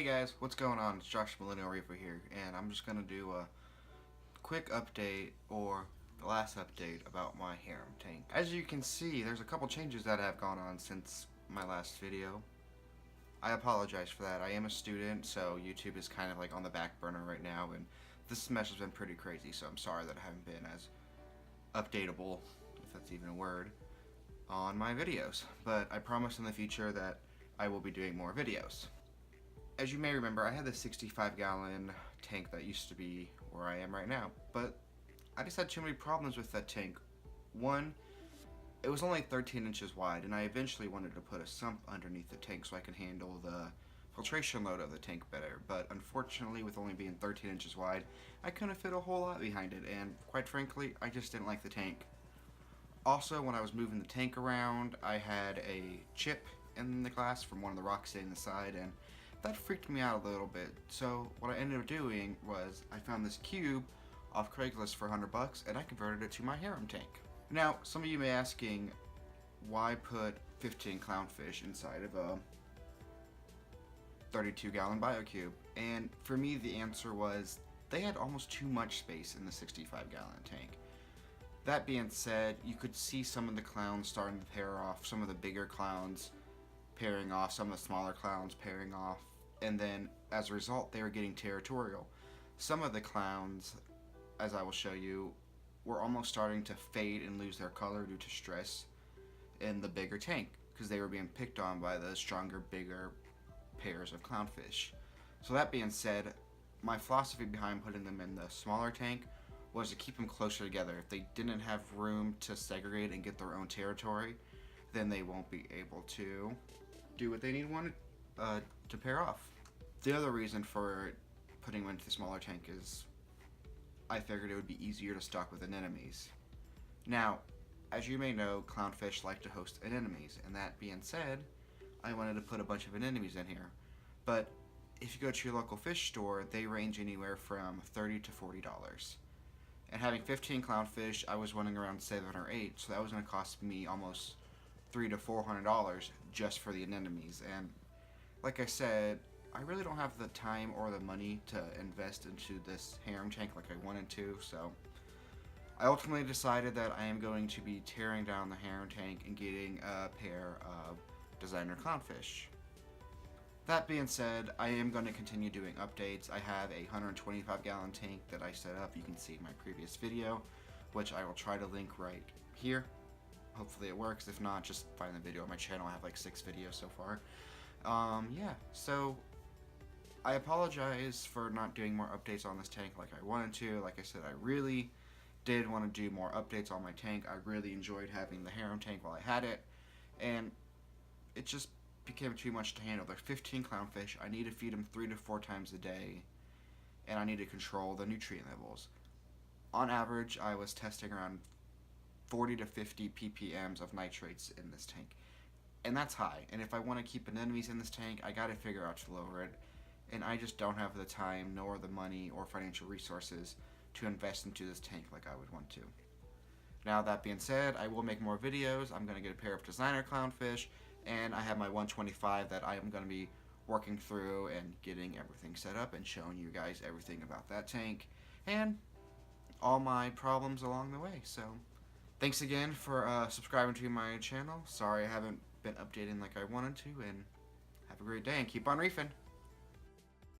Hey guys, what's going on? It's Josh Millennial Reaper here, and I'm just gonna do a quick update, or the last update, about my harem tank. As you can see, there's a couple changes that have gone on since my last video. I apologize for that. I am a student, so YouTube is kind of like on the back burner right now, and this semester has been pretty crazy, so I'm sorry that I haven't been as updatable, if that's even a word, on my videos. But I promise in the future that I will be doing more videos. As you may remember, I had this 65-gallon tank that used to be where I am right now, but I just had too many problems with that tank. One, it was only 13 inches wide, and I eventually wanted to put a sump underneath the tank so I could handle the filtration load of the tank better, but unfortunately, with only being 13 inches wide, I couldn't fit a whole lot behind it, and quite frankly, I just didn't like the tank. Also, when I was moving the tank around, I had a chip in the glass from one of the rocks hitting the side, and that freaked me out a little bit. So what I ended up doing was I found this cube off Craigslist for $100 and I converted it to my harem tank. Now, some of you may be asking, why put 15 clownfish inside of a 32-gallon BioCube? And for me, the answer was they had almost too much space in the 65-gallon tank. That being said, you could see some of the clowns starting to pair off, some of the bigger clowns pairing off, some of the smaller clowns pairing off, and then as a result they were getting territorial. Some of the clowns, as I will show you, were almost starting to fade and lose their color due to stress in the bigger tank because they were being picked on by the stronger, bigger pairs of clownfish. So that being said, my philosophy behind putting them in the smaller tank was to keep them closer together. If they didn't have room to segregate and get their own territory, then they won't be able to do what they need to pair off. The other reason for putting them into the smaller tank is I figured it would be easier to stock with anemones. Now, as you may know, clownfish like to host anemones, and that being said, I wanted to put a bunch of anemones in here. But if you go to your local fish store, they range anywhere from $30 to $40. And having 15 clownfish, I was running around 7 or 8, so that was going to cost me almost $300 to $400 just for the anemones. And like I said, I really don't have the time or the money to invest into this harem tank like I wanted to, so I ultimately decided that I am going to be tearing down the harem tank and getting a pair of designer clownfish. That being said, I am going to continue doing updates. I have a 125-gallon tank that I set up. You can see in my previous video, which I will try to link right here. Hopefully it works. If not, just find the video on my channel. I have like 6 videos so far. Yeah, so I apologize for not doing more updates on this tank like I wanted to. Like I said, I really did want to do more updates on my tank. I really enjoyed having the harem tank while I had it, and it just became too much to handle. There's 15 clownfish. I need to feed them 3 to 4 times a day, and I need to control the nutrient levels. On average, I was testing around 40 to 50 ppms of nitrates in this tank, and that's high. And if I want to keep anemones in this tank, I got to figure out to lower it, and I just don't have the time nor the money or financial resources to invest into this tank like I would want to. Now, that being said, I will make more videos. I'm going to get a pair of designer clownfish, and I have my 125 that I am going to be working through and getting everything set up and showing you guys everything about that tank and all my problems along the way. So thanks again for subscribing to my channel. Sorry I haven't been updating like I wanted to, and have a great day and keep on reefing.